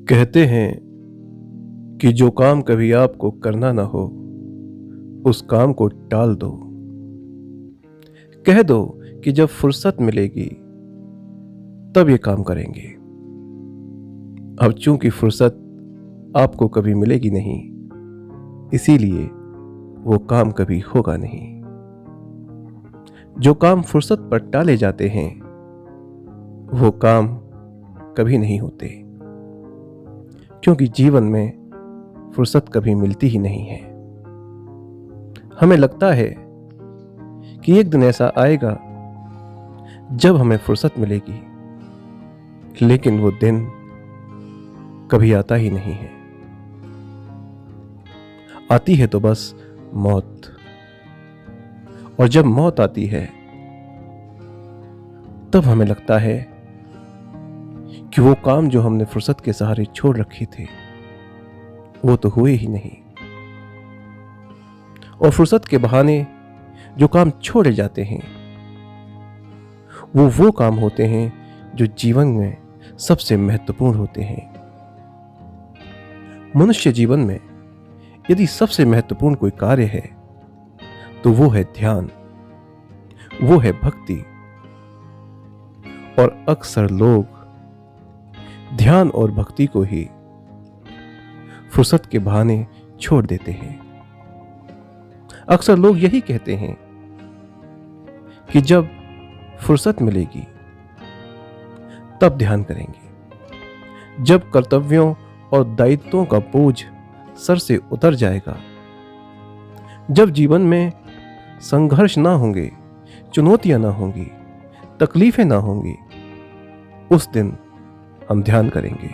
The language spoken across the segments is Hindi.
कहते हैं कि जो काम कभी आपको करना ना हो, उस काम को टाल दो। कह दो कि जब फुर्सत मिलेगी, तब ये काम करेंगे। अब चूंकि फुर्सत आपको कभी मिलेगी नहीं, इसीलिए वो काम कभी होगा नहीं। जो काम फुर्सत पर टाले जाते हैं, वो काम कभी नहीं होते, क्योंकि जीवन में फुर्सत कभी मिलती ही नहीं है। हमें लगता है कि एक दिन ऐसा आएगा जब हमें फुर्सत मिलेगी, लेकिन वो दिन कभी आता ही नहीं है। आती है तो बस मौत, और जब मौत आती है तब हमें लगता है कि वो काम जो हमने फुर्सत के सहारे छोड़ रखे थे, वो तो हुए ही नहीं। और फुर्सत के बहाने जो काम छोड़े जाते हैं, वो काम होते हैं जो जीवन में सबसे महत्वपूर्ण होते हैं। मनुष्य जीवन में यदि सबसे महत्वपूर्ण कोई कार्य है, तो वो है ध्यान, वो है भक्ति। और अक्सर लोग ध्यान और भक्ति को ही फुर्सत के बहाने छोड़ देते हैं। अक्सर लोग यही कहते हैं कि जब फुर्सत मिलेगी तब ध्यान करेंगे, जब कर्तव्यों और दायित्वों का बोझ सर से उतर जाएगा, जब जीवन में संघर्ष ना होंगे, चुनौतियां ना होंगी, तकलीफें ना होंगी, उस दिन हम ध्यान करेंगे।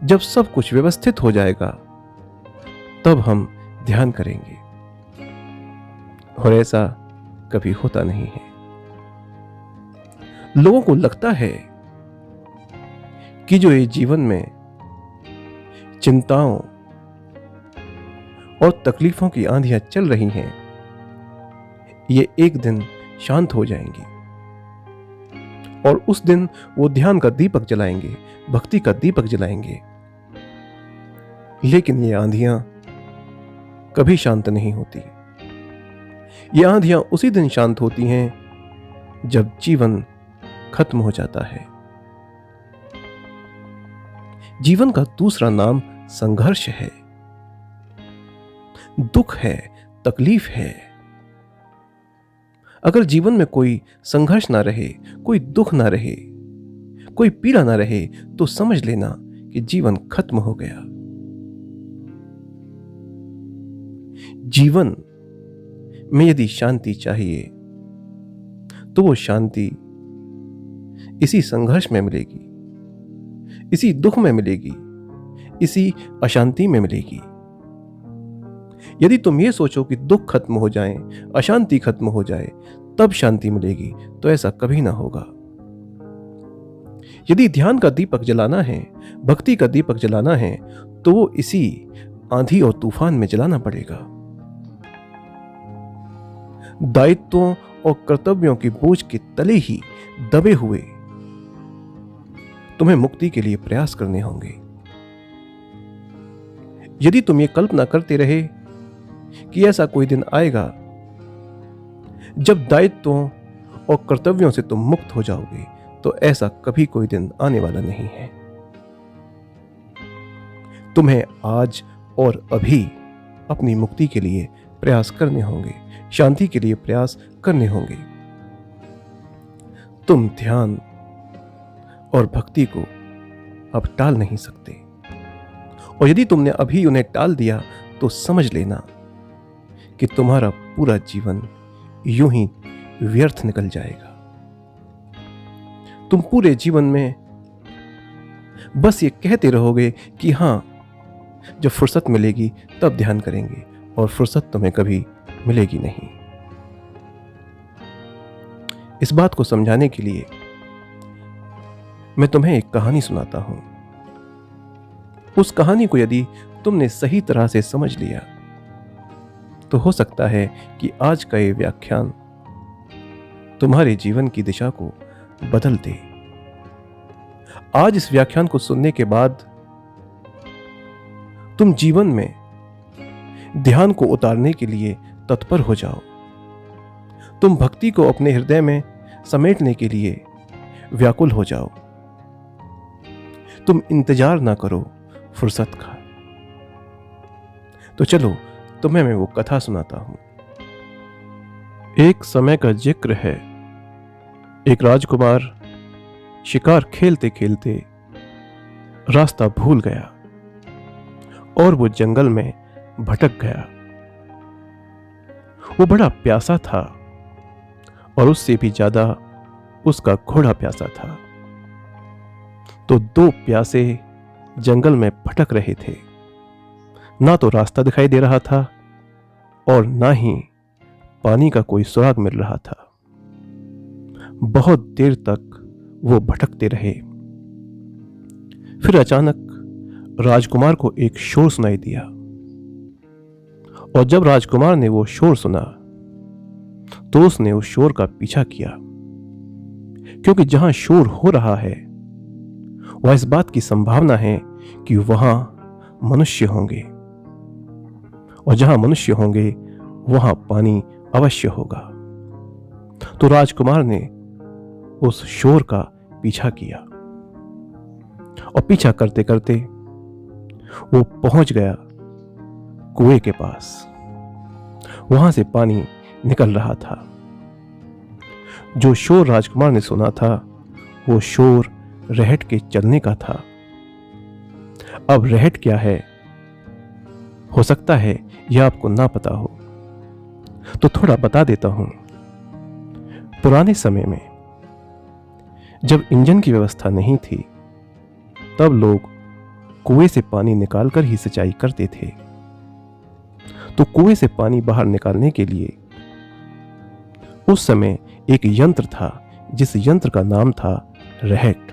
जब सब कुछ व्यवस्थित हो जाएगा, तब हम ध्यान करेंगे। और ऐसा कभी होता नहीं है। लोगों को लगता है कि जो ये जीवन में चिंताओं और तकलीफों की आंधियां चल रही हैं, ये एक दिन शांत हो जाएंगी, और उस दिन वो ध्यान का दीपक जलाएंगे, भक्ति का दीपक जलाएंगे। लेकिन ये आंधियां कभी शांत नहीं होती। ये आंधियां उसी दिन शांत होती हैं जब जीवन खत्म हो जाता है। जीवन का दूसरा नाम संघर्ष है, दुख है, तकलीफ है। अगर जीवन में कोई संघर्ष ना रहे, कोई दुख ना रहे, कोई पीड़ा ना रहे, तो समझ लेना कि जीवन खत्म हो गया। जीवन में यदि शांति चाहिए, तो वो शांति इसी संघर्ष में मिलेगी, इसी दुख में मिलेगी, इसी अशांति में मिलेगी। यदि तुम ये सोचो कि दुख खत्म हो जाए, अशांति खत्म हो जाए, तब शांति मिलेगी, तो ऐसा कभी ना होगा। यदि ध्यान का दीपक जलाना है, भक्ति का दीपक जलाना है, तो वो इसी आंधी और तूफान में जलाना पड़ेगा। दायित्वों और कर्तव्यों की बोझ के तले ही दबे हुए तुम्हें मुक्ति के लिए प्रयास करने होंगे। यदि तुम ये कल्पना करते रहे कि ऐसा कोई दिन आएगा जब दायित्वों और कर्तव्यों से तुम मुक्त हो जाओगे, तो ऐसा कभी कोई दिन आने वाला नहीं है। तुम्हें आज और अभी अपनी मुक्ति के लिए प्रयास करने होंगे, शांति के लिए प्रयास करने होंगे। तुम ध्यान और भक्ति को अब टाल नहीं सकते, और यदि तुमने अभी उन्हें टाल दिया, तो समझ लेना कि तुम्हारा पूरा जीवन यूं ही व्यर्थ निकल जाएगा। तुम पूरे जीवन में बस ये कहते रहोगे कि हां, जब फुर्सत मिलेगी तब ध्यान करेंगे, और फुर्सत तुम्हें कभी मिलेगी नहीं। इस बात को समझाने के लिए मैं तुम्हें एक कहानी सुनाता हूं। उस कहानी को यदि तुमने सही तरह से समझ लिया, तो हो सकता है कि आज का ये व्याख्यान तुम्हारे जीवन की दिशा को बदल दे। आज इस व्याख्यान को सुनने के बाद तुम जीवन में ध्यान को उतारने के लिए तत्पर हो जाओ। तुम भक्ति को अपने हृदय में समेटने के लिए व्याकुल हो जाओ। तुम इंतजार ना करो फुर्सत का। तो चलो तुम्हें मैं वो कथा सुनाता हूं। एक समय का जिक्र है। एक राजकुमार शिकार खेलते खेलते रास्ता भूल गया और वो जंगल में भटक गया। वो बड़ा प्यासा था और उससे भी ज्यादा उसका घोड़ा प्यासा था। तो दो प्यासे जंगल में भटक रहे थे। ना तो रास्ता दिखाई दे रहा था और ना ही पानी का कोई सुराग मिल रहा था। बहुत देर तक वो भटकते रहे। फिर अचानक राजकुमार को एक शोर सुनाई दिया और जब राजकुमार ने वो शोर सुना तो उसने उस शोर का पीछा किया, क्योंकि जहां शोर हो रहा है वह इस बात की संभावना है कि वहां मनुष्य होंगे और जहां मनुष्य होंगे वहां पानी अवश्य होगा। तो राजकुमार ने उस शोर का पीछा किया और पीछा करते करते वो पहुंच गया कुएं के पास। वहां से पानी निकल रहा था। जो शोर राजकुमार ने सुना था वो शोर रहट के चलने का था। अब रहट क्या है, हो सकता है यह आपको ना पता हो, तो थोड़ा बता देता हूं। पुराने समय में जब इंजन की व्यवस्था नहीं थी तब लोग कुएं से पानी निकालकर ही सिंचाई करते थे। तो कुएं से पानी बाहर निकालने के लिए उस समय एक यंत्र था जिस यंत्र का नाम था रहट।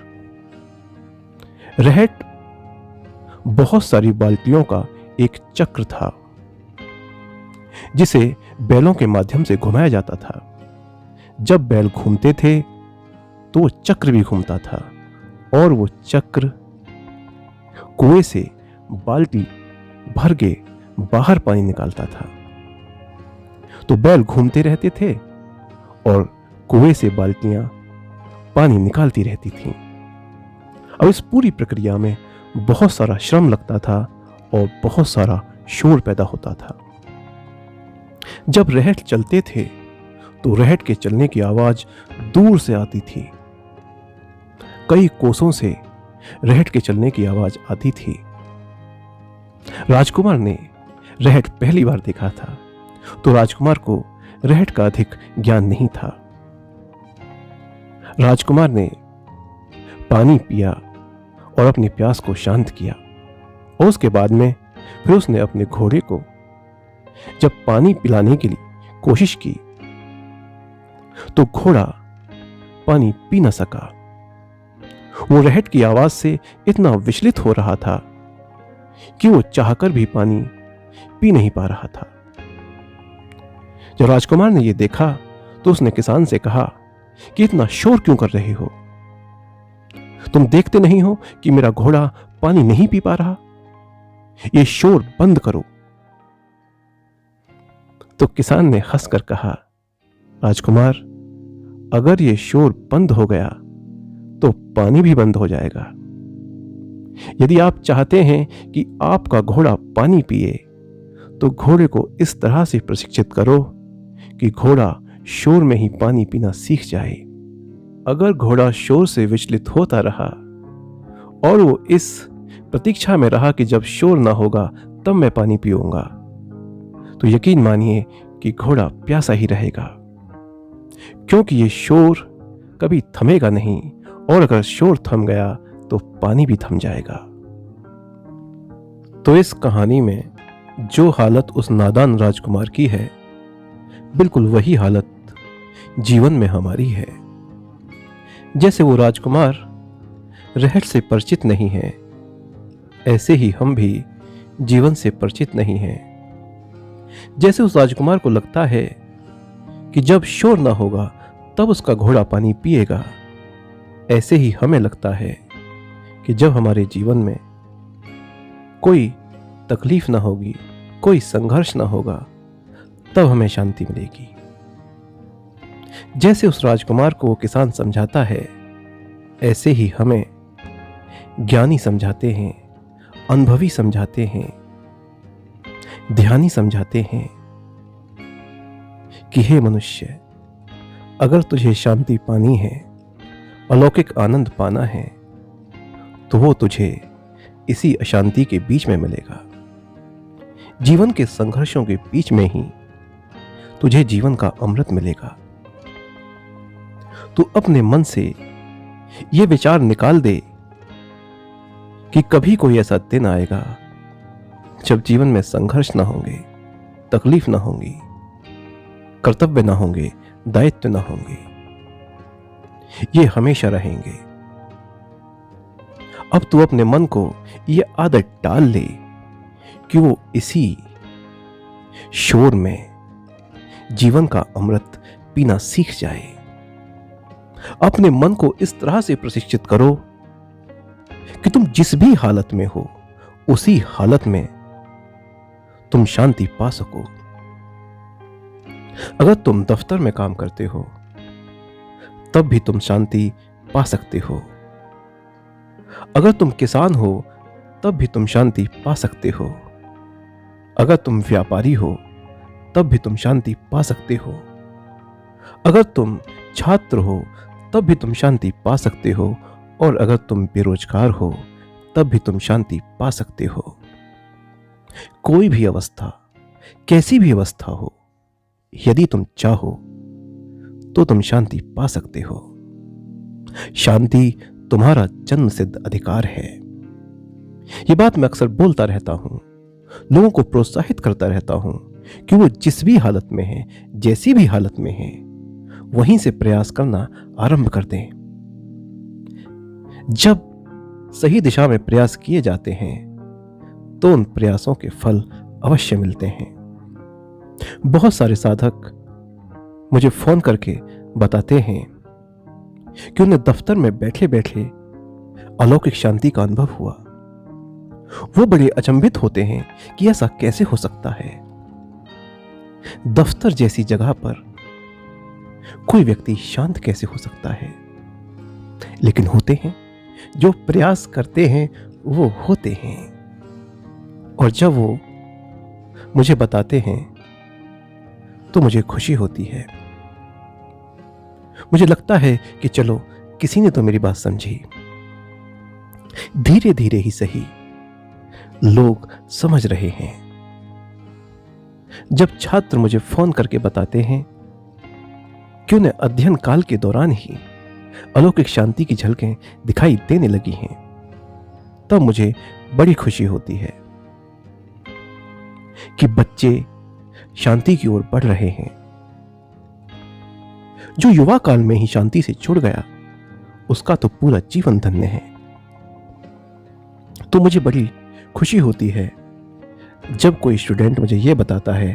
रहट बहुत सारी बाल्टियों का एक चक्र था जिसे बैलों के माध्यम से घुमाया जाता था। जब बैल घूमते थे तो वो चक्र भी घूमता था और वो चक्र कुएं से बाल्टी भर के बाहर पानी निकालता था। तो बैल घूमते रहते थे और कुएं से बाल्टियां पानी निकालती रहती थीं। अब इस पूरी प्रक्रिया में बहुत सारा श्रम लगता था और बहुत सारा शोर पैदा होता था। जब रहट चलते थे तो रहट के चलने की आवाज दूर से आती थी। कई कोसों से रहट के चलने की आवाज आती थी। राजकुमार ने रहट पहली बार देखा था तो राजकुमार को रहट का अधिक ज्ञान नहीं था। राजकुमार ने पानी पिया और अपनी प्यास को शांत किया और उसके बाद में फिर उसने अपने घोड़े को जब पानी पिलाने के लिए कोशिश की तो घोड़ा पानी पी न सका। वो रहट की आवाज से इतना विचलित हो रहा था कि वो चाहकर भी पानी पी नहीं पा रहा था। जब राजकुमार ने यह देखा तो उसने किसान से कहा कि इतना शोर क्यों कर रहे हो? तुम देखते नहीं हो कि मेरा घोड़ा पानी नहीं पी पा रहा? ये शोर बंद करो। तो किसान ने हंसकर कहा, राजकुमार, अगर ये शोर बंद हो गया तो पानी भी बंद हो जाएगा। यदि आप चाहते हैं कि आपका घोड़ा पानी पिए तो घोड़े को इस तरह से प्रशिक्षित करो कि घोड़ा शोर में ही पानी पीना सीख जाए। अगर घोड़ा शोर से विचलित होता रहा और वो इस प्रतीक्षा में रहा कि जब शोर ना होगा तब मैं पानी पीऊंगा, तो यकीन मानिए कि घोड़ा प्यासा ही रहेगा, क्योंकि ये शोर कभी थमेगा नहीं और अगर शोर थम गया तो पानी भी थम जाएगा। तो इस कहानी में जो हालत उस नादान राजकुमार की है, बिल्कुल वही हालत जीवन में हमारी है। जैसे वो राजकुमार रहट से परिचित नहीं है, ऐसे ही हम भी जीवन से परिचित नहीं हैं। जैसे उस राजकुमार को लगता है कि जब शोर ना होगा तब उसका घोड़ा पानी पिएगा, ऐसे ही हमें लगता है कि जब हमारे जीवन में कोई तकलीफ ना होगी, कोई संघर्ष ना होगा, तब हमें शांति मिलेगी। जैसे उस राजकुमार को वो किसान समझाता है, ऐसे ही हमें ज्ञानी समझाते हैं, अनुभवी समझाते हैं, ध्यानी समझाते हैं कि हे मनुष्य, अगर तुझे शांति पानी है, अलौकिक आनंद पाना है, तो वो तुझे इसी अशांति के बीच में मिलेगा। जीवन के संघर्षों के बीच में ही तुझे जीवन का अमृत मिलेगा। तू अपने मन से ये विचार निकाल दे कि कभी कोई ऐसा दिन आएगा जब जीवन में संघर्ष ना होंगे, तकलीफ ना होंगी, कर्तव्य ना होंगे, दायित्व ना होंगे। ये हमेशा रहेंगे। अब तू अपने मन को ये आदत डाल ले कि वो इसी शोर में जीवन का अमृत पीना सीख जाए। अपने मन को इस तरह से प्रशिक्षित करो कि तुम जिस भी हालत में हो, उसी हालत में तुम शांति पा सको। अगर तुम दफ्तर में काम करते हो, तब भी तुम शांति पा सकते हो। अगर तुम किसान हो, तब भी तुम शांति पा सकते हो। अगर तुम व्यापारी हो, तब भी तुम शांति पा सकते हो। अगर तुम छात्र हो, तब भी तुम शांति पा सकते हो। और अगर तुम बेरोजगार हो, तब भी तुम शांति पा सकते हो। कोई भी अवस्था, कैसी भी अवस्था हो, यदि तुम चाहो तो तुम शांति पा सकते हो। शांति तुम्हारा जन्म सिद्ध अधिकार है। यह बात मैं अक्सर बोलता रहता हूं, लोगों को प्रोत्साहित करता रहता हूं कि वो जिस भी हालत में है, जैसी भी हालत में है, वहीं से प्रयास करना आरंभ कर दें। जब सही दिशा में प्रयास किए जाते हैं तो उन प्रयासों के फल अवश्य मिलते हैं। बहुत सारे साधक मुझे फोन करके बताते हैं कि उन्हें दफ्तर में बैठे बैठे अलौकिक शांति का अनुभव हुआ। वो बड़े अचंभित होते हैं कि ऐसा कैसे हो सकता है। दफ्तर जैसी जगह पर कोई व्यक्ति शांत कैसे हो सकता है। लेकिन होते हैं, जो प्रयास करते हैं वो होते हैं। और जब वो मुझे बताते हैं तो मुझे खुशी होती है। मुझे लगता है कि चलो, किसी ने तो मेरी बात समझी। धीरे धीरे ही सही, लोग समझ रहे हैं। जब छात्र मुझे फोन करके बताते हैं कि उन्हें अध्ययन काल के दौरान ही अलौकिक शांति की झलकें दिखाई देने लगी हैं, तब मुझे बड़ी खुशी होती है कि बच्चे शांति की ओर बढ़ रहे हैं। जो युवा काल में ही शांति से जुड़ गया, उसका तो पूरा जीवन धन्य है। तो मुझे बड़ी खुशी होती है जब कोई स्टूडेंट मुझे यह बताता है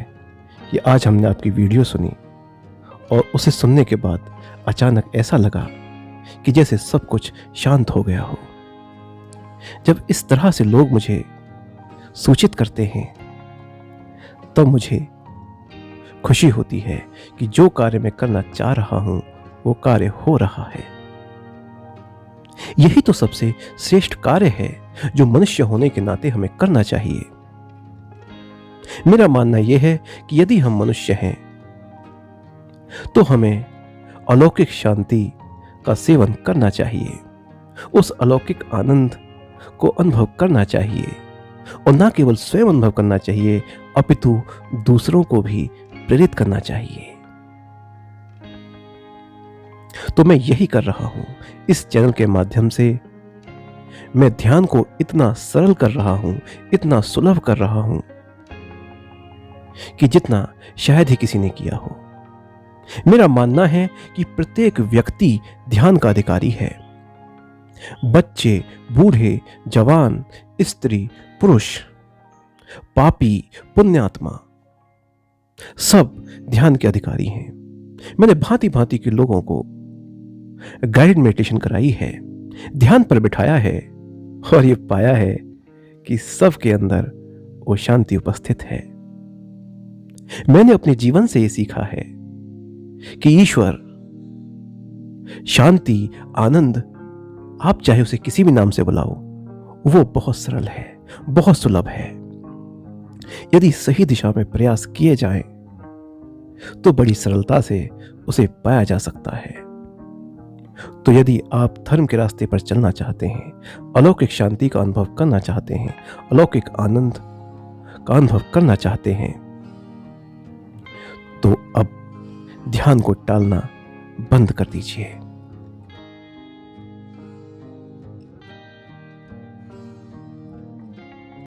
कि आज हमने आपकी वीडियो सुनी और उसे सुनने के बाद अचानक ऐसा लगा कि जैसे सब कुछ शांत हो गया हो। जब इस तरह से लोग मुझे सूचित करते हैं, तब मुझे खुशी होती है कि जो कार्य मैं करना चाह रहा हूं, वो कार्य हो रहा है। यही तो सबसे श्रेष्ठ कार्य है जो मनुष्य होने के नाते हमें करना चाहिए। मेरा मानना यह है कि यदि हम मनुष्य हैं तो हमें अलौकिक शांति का सेवन करना चाहिए, उस अलौकिक आनंद को अनुभव करना चाहिए, और ना केवल स्वयं अनुभव करना चाहिए, अपितु दूसरों को भी प्रेरित करना चाहिए। तो मैं यही कर रहा हूं। इस चैनल के माध्यम से मैं ध्यान को इतना सरल कर रहा हूं, इतना सुलभ कर रहा हूं कि जितना शायद ही किसी ने किया हो। मेरा मानना है कि प्रत्येक व्यक्ति ध्यान का अधिकारी है। बच्चे, बूढ़े, जवान, स्त्री, पुरुष, पापी, पुण्यात्मा, सब ध्यान के अधिकारी हैं। मैंने भांति भांति के लोगों को गाइडेड मेडिटेशन कराई है, ध्यान पर बिठाया है, और ये पाया है कि सबके अंदर वो शांति उपस्थित है। मैंने अपने जीवन से ये सीखा है कि ईश्वर, शांति, आनंद, आप चाहे उसे किसी भी नाम से बुलाओ, वो बहुत सरल है, बहुत सुलभ है। यदि सही दिशा में प्रयास किए जाएं, तो बड़ी सरलता से उसे पाया जा सकता है। तो यदि आप धर्म के रास्ते पर चलना चाहते हैं, अलौकिक शांति का अनुभव करना चाहते हैं, अलौकिक आनंद का अनुभव करना चाहते हैं, तो अब ध्यान को टालना बंद कर दीजिए।